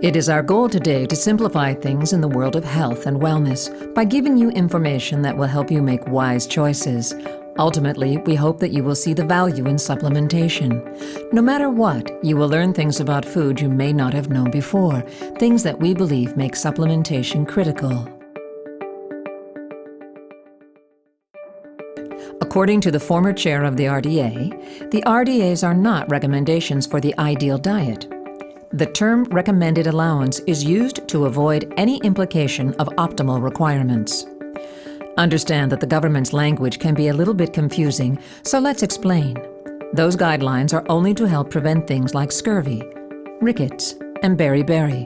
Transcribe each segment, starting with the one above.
It is our goal today to simplify things in the world of health and wellness by giving you information that will help you make wise choices. Ultimately, we hope that you will see the value in supplementation. No matter what, you will learn things about food you may not have known before, things that we believe make supplementation critical. According to the former chair of the RDA, the RDAs are not recommendations for the ideal diet. The term recommended allowance is used to avoid any implication of optimal requirements. Understand that the government's language can be a little bit confusing, so let's explain. Those guidelines are only to help prevent things like scurvy, rickets, and beriberi.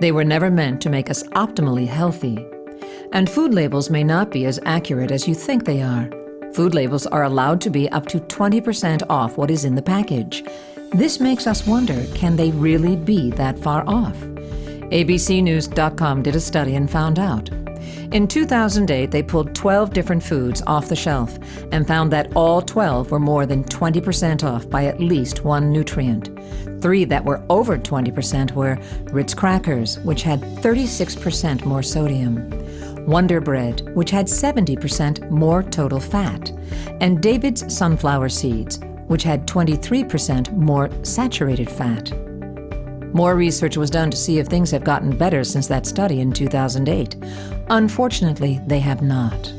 They were never meant to make us optimally healthy. And food labels may not be as accurate as you think they are. Food labels are allowed to be up to 20% off what is in the package. This makes us wonder, can they really be that far off? ABCnews.com did a study and found out. In 2008, they pulled 12 different foods off the shelf and found that all 12 were more than 20% off by at least one nutrient. 3 that were over 20% were Ritz crackers, which had 36% more sodium, Wonder Bread, which had 70% more total fat, and David's sunflower seeds, which had 23% more saturated fat. More research was done to see if things have gotten better since that study in 2008. Unfortunately, they have not.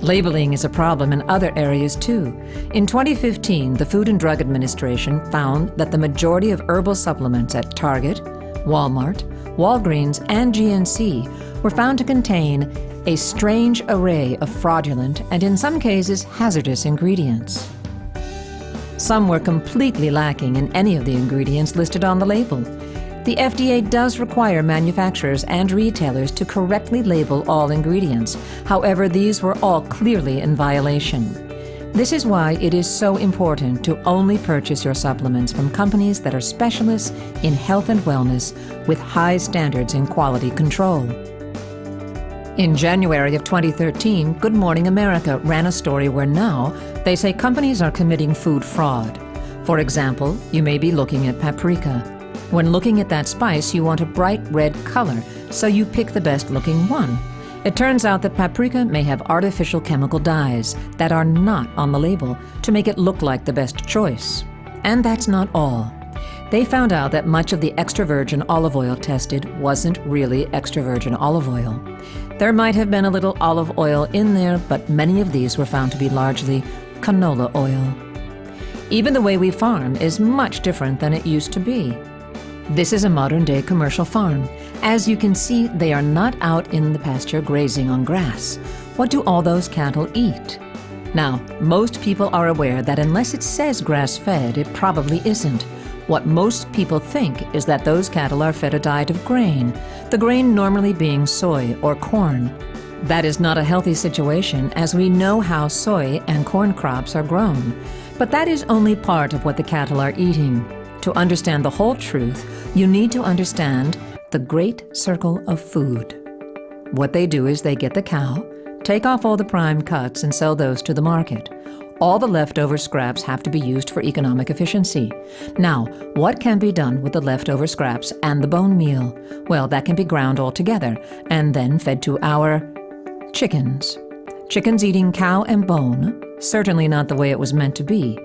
Labeling is a problem in other areas too. In 2015, the Food and Drug Administration found that the majority of herbal supplements at Target, Walmart, Walgreens, and GNC were found to contain a strange array of fraudulent and in some cases hazardous ingredients. Some were completely lacking in any of the ingredients listed on the label. The FDA does require manufacturers and retailers to correctly label all ingredients. However, these were all clearly in violation. This is why it is so important to only purchase your supplements from companies that are specialists in health and wellness with high standards in quality control. In January of 2013, Good Morning America ran a story where now they say companies are committing food fraud. For example, you may be looking at paprika. When looking at that spice, you want a bright red color, so you pick the best looking one. It turns out that paprika may have artificial chemical dyes that are not on the label to make it look like the best choice. And that's not all. They found out that much of the extra virgin olive oil tested wasn't really extra virgin olive oil. There might have been a little olive oil in there, but many of these were found to be largely canola oil. Even the way we farm is much different than it used to be. This is a modern-day commercial farm. As you can see, they are not out in the pasture grazing on grass. What do all those cattle eat? Now, most people are aware that unless it says grass-fed, it probably isn't. What most people think is that those cattle are fed a diet of grain, the grain normally being soy or corn. That is not a healthy situation, as we know how soy and corn crops are grown. But that is only part of what the cattle are eating. To understand the whole truth, you need to understand the great circle of food. What they do is they get the cow, take off all the prime cuts and sell those to the market. All the leftover scraps have to be used for economic efficiency. Now, what can be done with the leftover scraps and the bone meal? Well, that can be ground all together and then fed to our chickens. Chickens eating cow and bone, certainly not the way it was meant to be.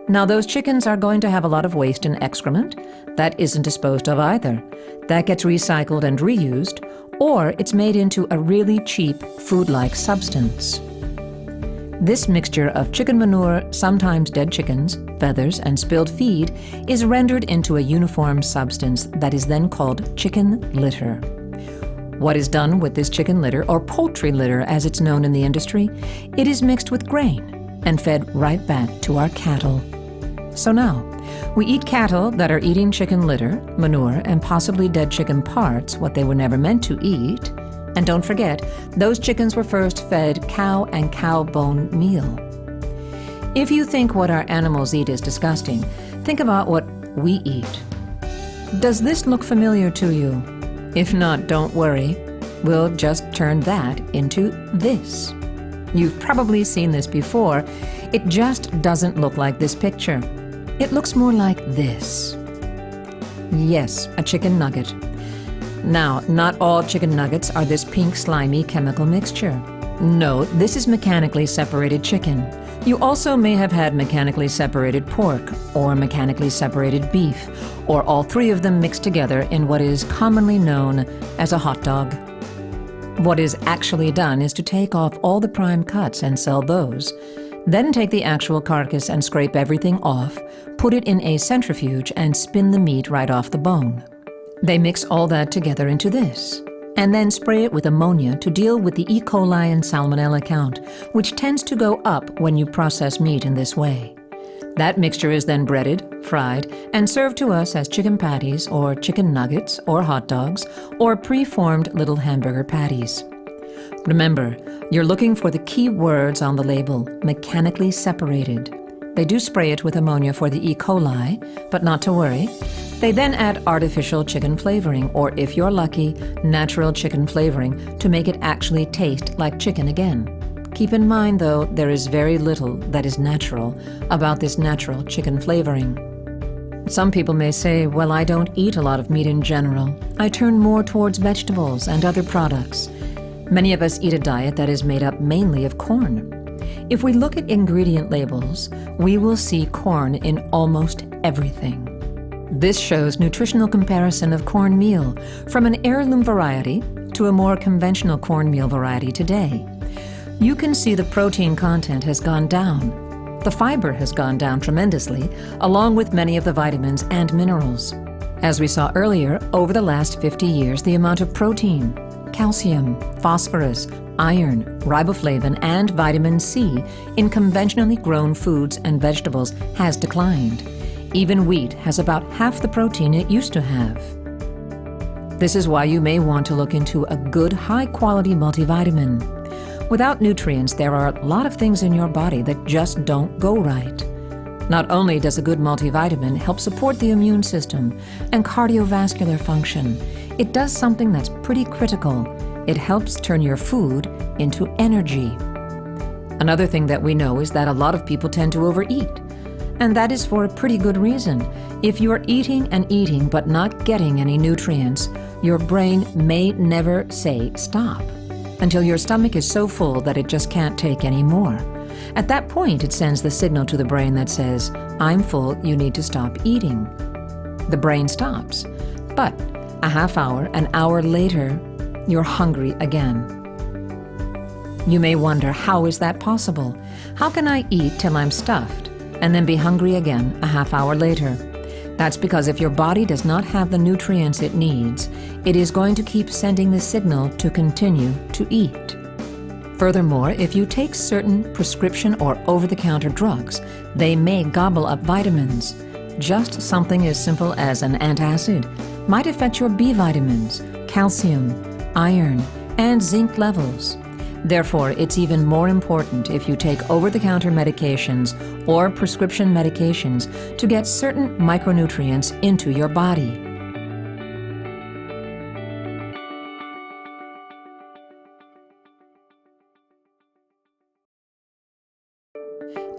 Now, those chickens are going to have a lot of waste and excrement. That isn't disposed of either. That gets recycled and reused, or it's made into a really cheap food-like substance. This mixture of chicken manure, sometimes dead chickens, feathers, and spilled feed is rendered into a uniform substance that is then called chicken litter. What is done with this chicken litter, or poultry litter as it's known in the industry? It is mixed with grain and fed right back to our cattle. So now, we eat cattle that are eating chicken litter, manure, and possibly dead chicken parts, what they were never meant to eat. And don't forget, those chickens were first fed cow and cow bone meal. If you think what our animals eat is disgusting, think about what we eat. Does this look familiar to you? If not, don't worry. We'll just turn that into this. You've probably seen this before. It just doesn't look like this picture. It looks more like this. Yes, a chicken nugget. Now, not all chicken nuggets are this pink, slimy chemical mixture. No, this is mechanically separated chicken. You also may have had mechanically separated pork, or mechanically separated beef, or all three of them mixed together in what is commonly known as a hot dog. What is actually done is to take off all the prime cuts and sell those. Then take the actual carcass and scrape everything off, put it in a centrifuge and spin the meat right off the bone. They mix all that together into this, and then spray it with ammonia to deal with the E. coli and salmonella count, which tends to go up when you process meat in this way. That mixture is then breaded, fried, and served to us as chicken patties or chicken nuggets or hot dogs or pre-formed little hamburger patties. Remember, you're looking for the key words on the label, mechanically separated. They do spray it with ammonia for the E. coli, but not to worry. They then add artificial chicken flavoring, or if you're lucky, natural chicken flavoring to make it actually taste like chicken again. Keep in mind, though, there is very little that is natural about this natural chicken flavoring. Some people may say, well, I don't eat a lot of meat in general. I turn more towards vegetables and other products. Many of us eat a diet that is made up mainly of corn. If we look at ingredient labels, we will see corn in almost everything. This shows nutritional comparison of cornmeal from an heirloom variety to a more conventional cornmeal variety today. You can see the protein content has gone down. The fiber has gone down tremendously, along with many of the vitamins and minerals. As we saw earlier, over the last 50 years, the amount of protein, calcium, phosphorus, iron, riboflavin, and vitamin C in conventionally grown foods and vegetables has declined. Even wheat has about half the protein it used to have. This is why you may want to look into a good, high-quality multivitamin. Without nutrients, there are a lot of things in your body that just don't go right. Not only does a good multivitamin help support the immune system and cardiovascular function, it does something that's pretty critical. It helps turn your food into energy. Another thing that we know is that a lot of people tend to overeat. And that is for a pretty good reason. If you are eating and eating but not getting any nutrients, your brain may never say stop until your stomach is so full that it just can't take any more. At that point, it sends the signal to the brain that says, I'm full, you need to stop eating. The brain stops. But a half hour, an hour later, you're hungry again. You may wonder, how is that possible? How can I eat till I'm stuffed and then be hungry again a half hour later? That's because if your body does not have the nutrients it needs, it is going to keep sending the signal to continue to eat. Furthermore, if you take certain prescription or over-the-counter drugs, they may gobble up vitamins. Just something as simple as an antacid might affect your B vitamins, calcium, iron, and zinc levels. Therefore, it's even more important if you take over-the-counter medications or prescription medications to get certain micronutrients into your body.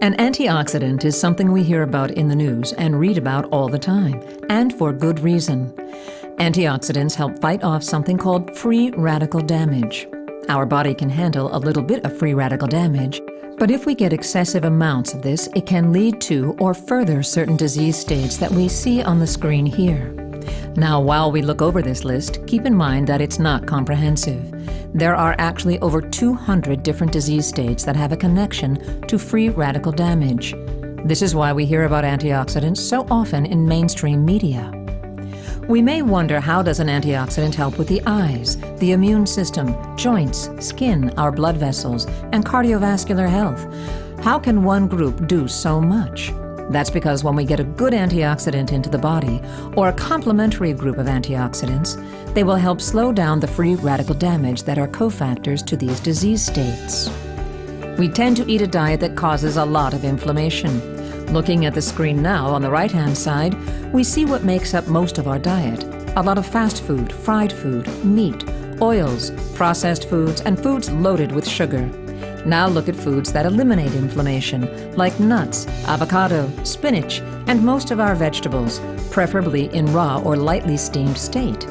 An antioxidant is something we hear about in the news and read about all the time, and for good reason. Antioxidants help fight off something called free radical damage. Our body can handle a little bit of free radical damage, but if we get excessive amounts of this, it can lead to or further certain disease states that we see on the screen here. Now, while we look over this list, keep in mind that it's not comprehensive. There are actually over 200 different disease states that have a connection to free radical damage. This is why we hear about antioxidants so often in mainstream media. We may wonder, how does an antioxidant help with the eyes, the immune system, joints, skin, our blood vessels, and cardiovascular health? How can one group do so much? That's because when we get a good antioxidant into the body, or a complementary group of antioxidants, they will help slow down the free radical damage that are cofactors to these disease states. We tend to eat a diet that causes a lot of inflammation. Looking at the screen now on the right-hand side, we see what makes up most of our diet. A lot of fast food, fried food, meat, oils, processed foods, and foods loaded with sugar. Now look at foods that eliminate inflammation, like nuts, avocado, spinach, and most of our vegetables, preferably in raw or lightly steamed state.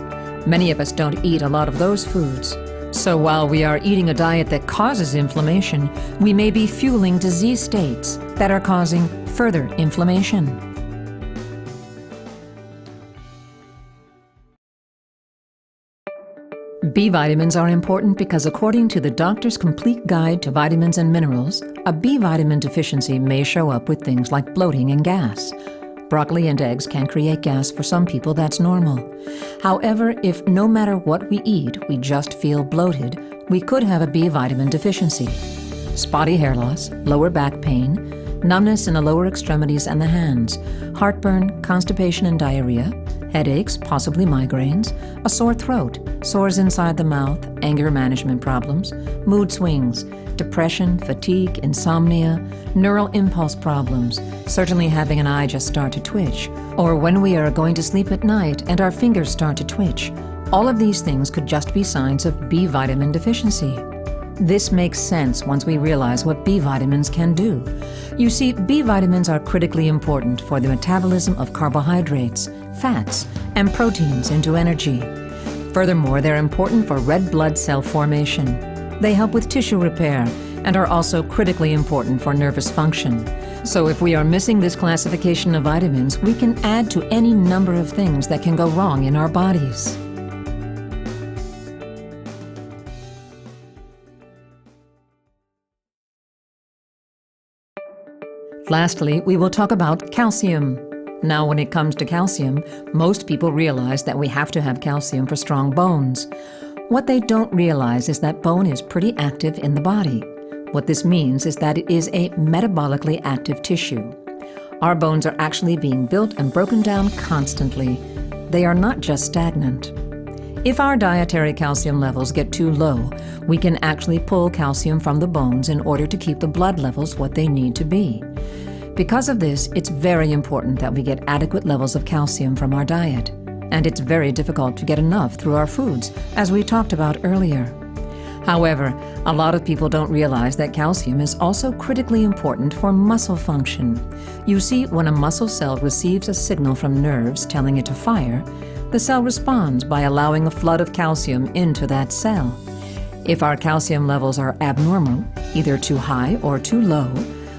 Many of us don't eat a lot of those foods. So while we are eating a diet that causes inflammation, we may be fueling disease states that are causing further inflammation. B vitamins are important because according to the Doctor's Complete Guide to Vitamins and Minerals, a B vitamin deficiency may show up with things like bloating and gas. Broccoli and eggs can create gas for some people, that's normal. However, if no matter what we eat, we just feel bloated, we could have a B vitamin deficiency. Spotty hair loss, lower back pain, numbness in the lower extremities and the hands, heartburn, constipation and diarrhea, headaches, possibly migraines, a sore throat, sores inside the mouth, anger management problems, mood swings, depression, fatigue, insomnia, neural impulse problems, certainly having an eye just start to twitch, or when we are going to sleep at night and our fingers start to twitch. All of these things could just be signs of B vitamin deficiency. This makes sense once we realize what B vitamins can do. You see, B vitamins are critically important for the metabolism of carbohydrates, fats, and proteins into energy. Furthermore, they're important for red blood cell formation. They help with tissue repair and are also critically important for nervous function. So if we are missing this classification of vitamins, we can add to any number of things that can go wrong in our bodies. Lastly, we will talk about calcium. Now, when it comes to calcium, most people realize that we have to have calcium for strong bones. What they don't realize is that bone is pretty active in the body. What this means is that it is a metabolically active tissue. Our bones are actually being built and broken down constantly. They are not just stagnant. If our dietary calcium levels get too low, we can actually pull calcium from the bones in order to keep the blood levels what they need to be. Because of this, it's very important that we get adequate levels of calcium from our diet. And it's very difficult to get enough through our foods, as we talked about earlier. However, a lot of people don't realize that calcium is also critically important for muscle function. You see, when a muscle cell receives a signal from nerves telling it to fire, the cell responds by allowing a flood of calcium into that cell. If our calcium levels are abnormal, either too high or too low,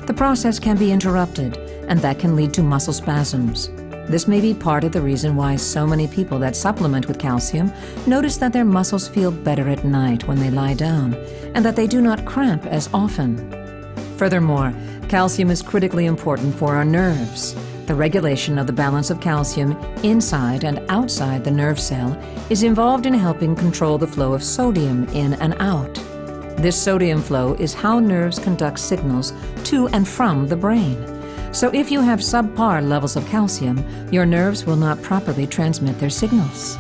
the process can be interrupted, and that can lead to muscle spasms. This may be part of the reason why so many people that supplement with calcium notice that their muscles feel better at night when they lie down, and that they do not cramp as often. Furthermore, calcium is critically important for our nerves. The regulation of the balance of calcium inside and outside the nerve cell is involved in helping control the flow of sodium in and out. This sodium flow is how nerves conduct signals to and from the brain. So if you have subpar levels of calcium, your nerves will not properly transmit their signals.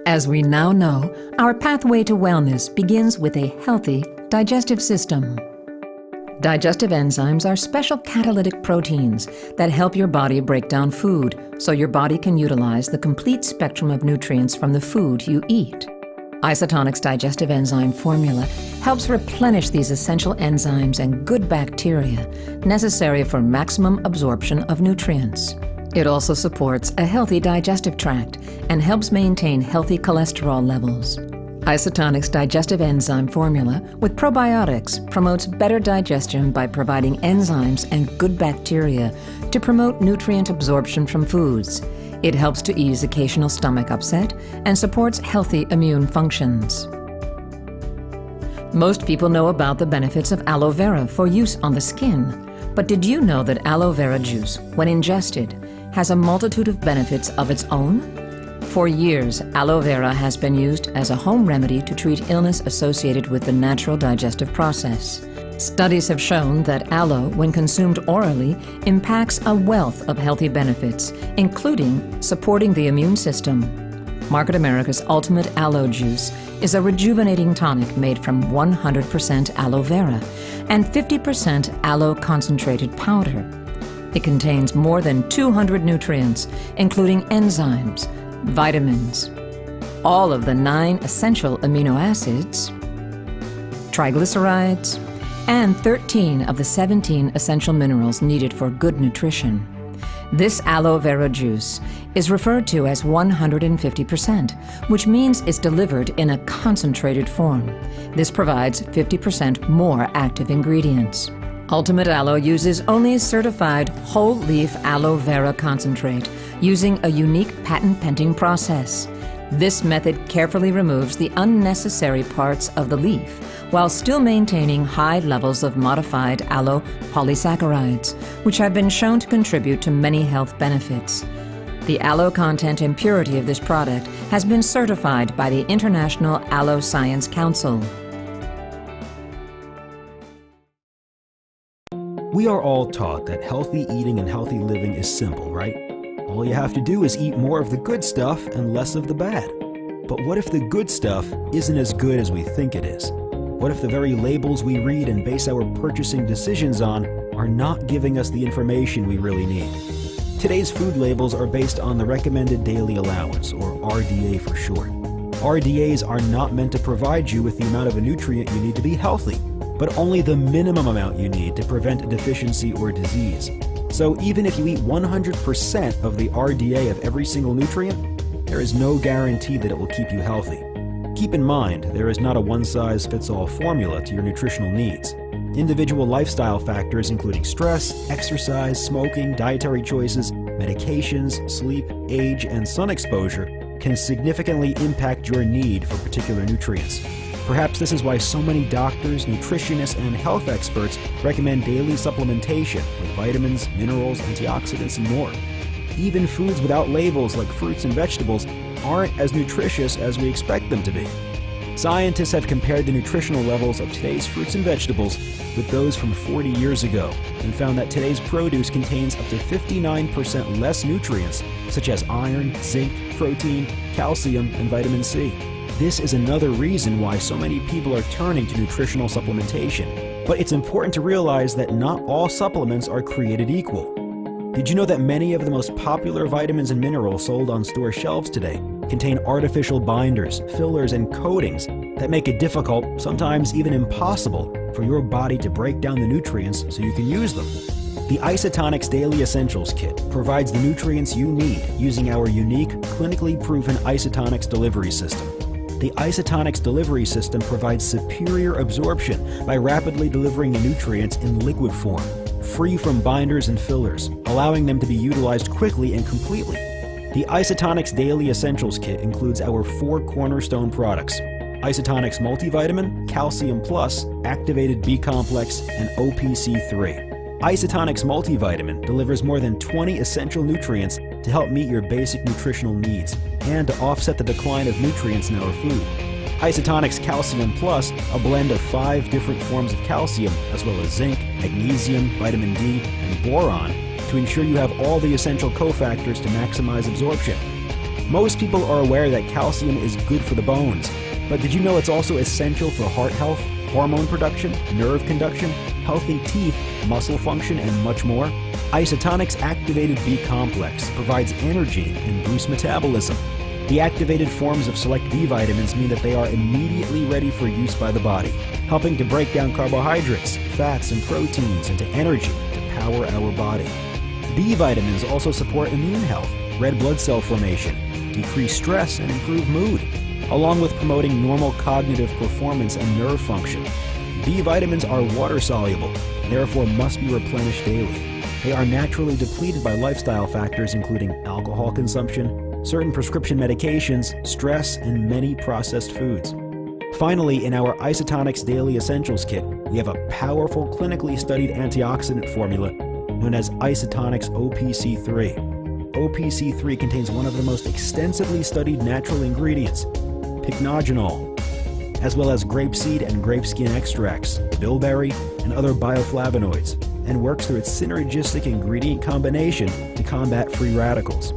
As we now know, our pathway to wellness begins with a healthy digestive system. Digestive enzymes are special catalytic proteins that help your body break down food so your body can utilize the complete spectrum of nutrients from the food you eat. Isotonic's digestive enzyme formula helps replenish these essential enzymes and good bacteria necessary for maximum absorption of nutrients. It also supports a healthy digestive tract and helps maintain healthy cholesterol levels. Isotonic's digestive enzyme formula with probiotics promotes better digestion by providing enzymes and good bacteria to promote nutrient absorption from foods. It helps to ease occasional stomach upset and supports healthy immune functions. Most people know about the benefits of aloe vera for use on the skin. But did you know that aloe vera juice, when ingested, has a multitude of benefits of its own? For years, aloe vera has been used as a home remedy to treat illness associated with the natural digestive process. Studies have shown that aloe, when consumed orally, impacts a wealth of healthy benefits, including supporting the immune system. Market America's Ultimate Aloe Juice is a rejuvenating tonic made from 100% aloe vera and 50% aloe concentrated powder. It contains more than 200 nutrients, including enzymes, vitamins, all of the 9 essential amino acids, triglycerides, and 13 of the 17 essential minerals needed for good nutrition. This aloe vera juice is referred to as 150%, which means it's delivered in a concentrated form. This provides 50% more active ingredients. Ultimate Aloe uses only certified whole leaf aloe vera concentrate using a unique patent-pending process. This method carefully removes the unnecessary parts of the leaf while still maintaining high levels of modified aloe polysaccharides, which have been shown to contribute to many health benefits. The aloe content and purity of this product has been certified by the International Aloe Science Council. We are all taught that healthy eating and healthy living is simple, right? All you have to do is eat more of the good stuff and less of the bad. But what if the good stuff isn't as good as we think it is? What if the very labels we read and base our purchasing decisions on are not giving us the information we really need? Today's food labels are based on the Recommended Daily Allowance, or RDA for short. RDAs are not meant to provide you with the amount of a nutrient you need to be healthy, but only the minimum amount you need to prevent a deficiency or disease. So even if you eat 100% of the RDA of every single nutrient, there is no guarantee that it will keep you healthy. Keep in mind, there is not a one-size-fits-all formula to your nutritional needs. Individual lifestyle factors including stress, exercise, smoking, dietary choices, medications, sleep, age, and sun exposure can significantly impact your need for particular nutrients. Perhaps this is why so many doctors, nutritionists, and health experts recommend daily supplementation with vitamins, minerals, antioxidants, and more. Even foods without labels like fruits and vegetables aren't as nutritious as we expect them to be. Scientists have compared the nutritional levels of today's fruits and vegetables with those from 40 years ago and found that today's produce contains up to 59% less nutrients such as iron, zinc, protein, calcium, and vitamin C. This is another reason why so many people are turning to nutritional supplementation. But it's important to realize that not all supplements are created equal. Did you know that many of the most popular vitamins and minerals sold on store shelves today contain artificial binders, fillers, and coatings that make it difficult, sometimes even impossible, for your body to break down the nutrients so you can use them? The Isotonics Daily Essentials Kit provides the nutrients you need using our unique, clinically proven Isotonics delivery system. The Isotonics delivery system provides superior absorption by rapidly delivering the nutrients in liquid form, free from binders and fillers, allowing them to be utilized quickly and completely. The Isotonics Daily Essentials Kit includes our 4 cornerstone products: Isotonics Multivitamin, Calcium Plus, Activated B-Complex, and OPC3. Isotonics Multivitamin delivers more than 20 essential nutrients to help meet your basic nutritional needs and to offset the decline of nutrients in our food. Isotonics Calcium Plus, a blend of 5 different forms of calcium, as well as zinc, magnesium, vitamin D, and boron, to ensure you have all the essential cofactors to maximize absorption. Most people are aware that calcium is good for the bones, but did you know it's also essential for heart health, hormone production, nerve conduction, healthy teeth, muscle function, and much more? Isotonics Activated B-Complex provides energy and boosts metabolism. The activated forms of select B vitamins mean that they are immediately ready for use by the body, helping to break down carbohydrates, fats, and proteins into energy to power our body. B vitamins also support immune health, red blood cell formation, decrease stress, and improve mood, along with promoting normal cognitive performance and nerve function. B vitamins are water-soluble, therefore must be replenished daily. They are naturally depleted by lifestyle factors including alcohol consumption, certain prescription medications, stress, and many processed foods. Finally, in our Isotonics Daily Essentials Kit, we have a powerful clinically studied antioxidant formula known as Isotonics OPC3. OPC3 contains one of the most extensively studied natural ingredients, pycnogenol, as well as grapeseed and grape skin extracts, bilberry, and other bioflavonoids, and works through its synergistic ingredient combination to combat free radicals.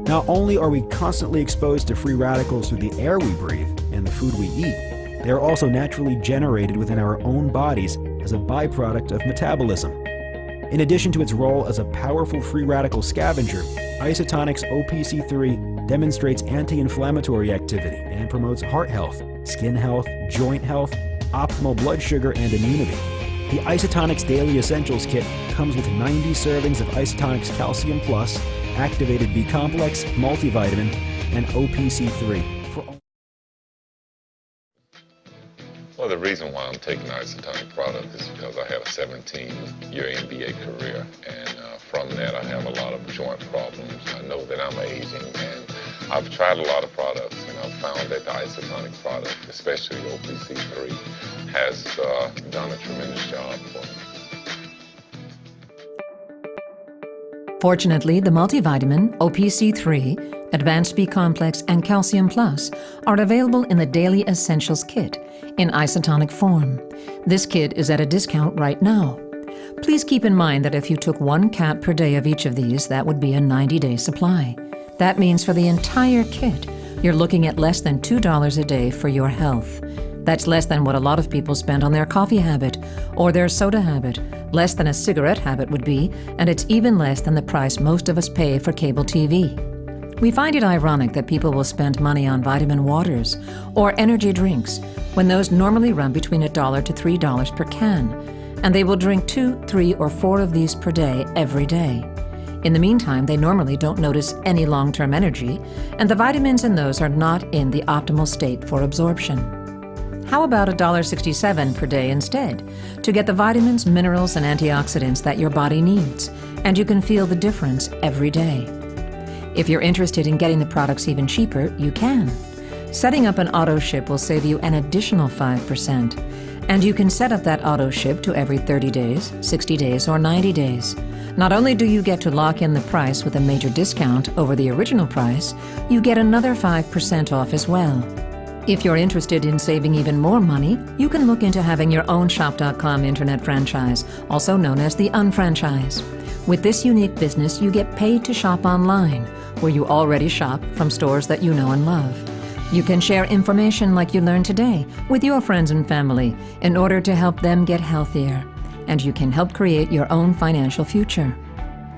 Not only are we constantly exposed to free radicals through the air we breathe and the food we eat, they are also naturally generated within our own bodies as a byproduct of metabolism. In addition to its role as a powerful free radical scavenger, Isotonics OPC3 demonstrates anti-inflammatory activity and promotes heart health, skin health, joint health, optimal blood sugar and immunity. The Isotonics Daily Essentials Kit comes with 90 servings of Isotonics Calcium Plus, Activated B Complex, Multivitamin, and OPC3. Well, the reason why I'm taking the Isotonic product is because I had a 17-year NBA career, and from that I have a lot of joint problems. I know that I'm aging, and I've tried a lot of products, and I've found that the Isotonic product, especially OPC3, has done a tremendous job for me. Fortunately, the multivitamin, OPC3, Advanced B Complex, and Calcium Plus are available in the Daily Essentials Kit in isotonic form. This kit is at a discount right now. Please keep in mind that if you took 1 cap per day of each of these, that would be a 90-day supply. That means for the entire kit, you're looking at less than $2 a day for your health. That's less than what a lot of people spend on their coffee habit or their soda habit, less than a cigarette habit would be, and it's even less than the price most of us pay for cable TV. We find it ironic that people will spend money on vitamin waters or energy drinks when those normally run between $1 to $3 per can, and they will drink 2, 3, or 4 of these per day every day. In the meantime, they normally don't notice any long-term energy, and the vitamins in those are not in the optimal state for absorption. How about $1.67 per day instead, to get the vitamins, minerals, and antioxidants that your body needs, and you can feel the difference every day. If you're interested in getting the products even cheaper, you can. Setting up an auto ship will save you an additional 5%, and you can set up that auto ship to every 30 days, 60 days, or 90 days. Not only do you get to lock in the price with a major discount over the original price, you get another 5% off as well. If you're interested in saving even more money, you can look into having your own Shop.com internet franchise, also known as the Unfranchise. With this unique business, you get paid to shop online, where you already shop from stores that you know and love. You can share information like you learned today with your friends and family in order to help them get healthier, and you can help create your own financial future.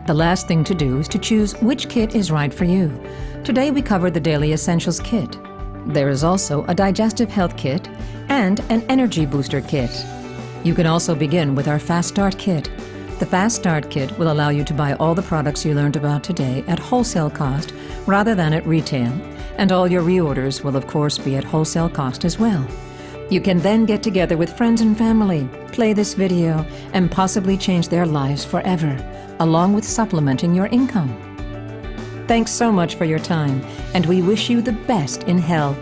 The last thing to do is to choose which kit is right for you. Today we covered the Daily Essentials Kit. There is also a Digestive Health Kit and an Energy Booster Kit. You can also begin with our Fast Start Kit. The Fast Start Kit will allow you to buy all the products you learned about today at wholesale cost rather than at retail, and all your reorders will of course be at wholesale cost as well. You can then get together with friends and family, play this video, and possibly change their lives forever, along with supplementing your income. Thanks so much for your time, and we wish you the best in health,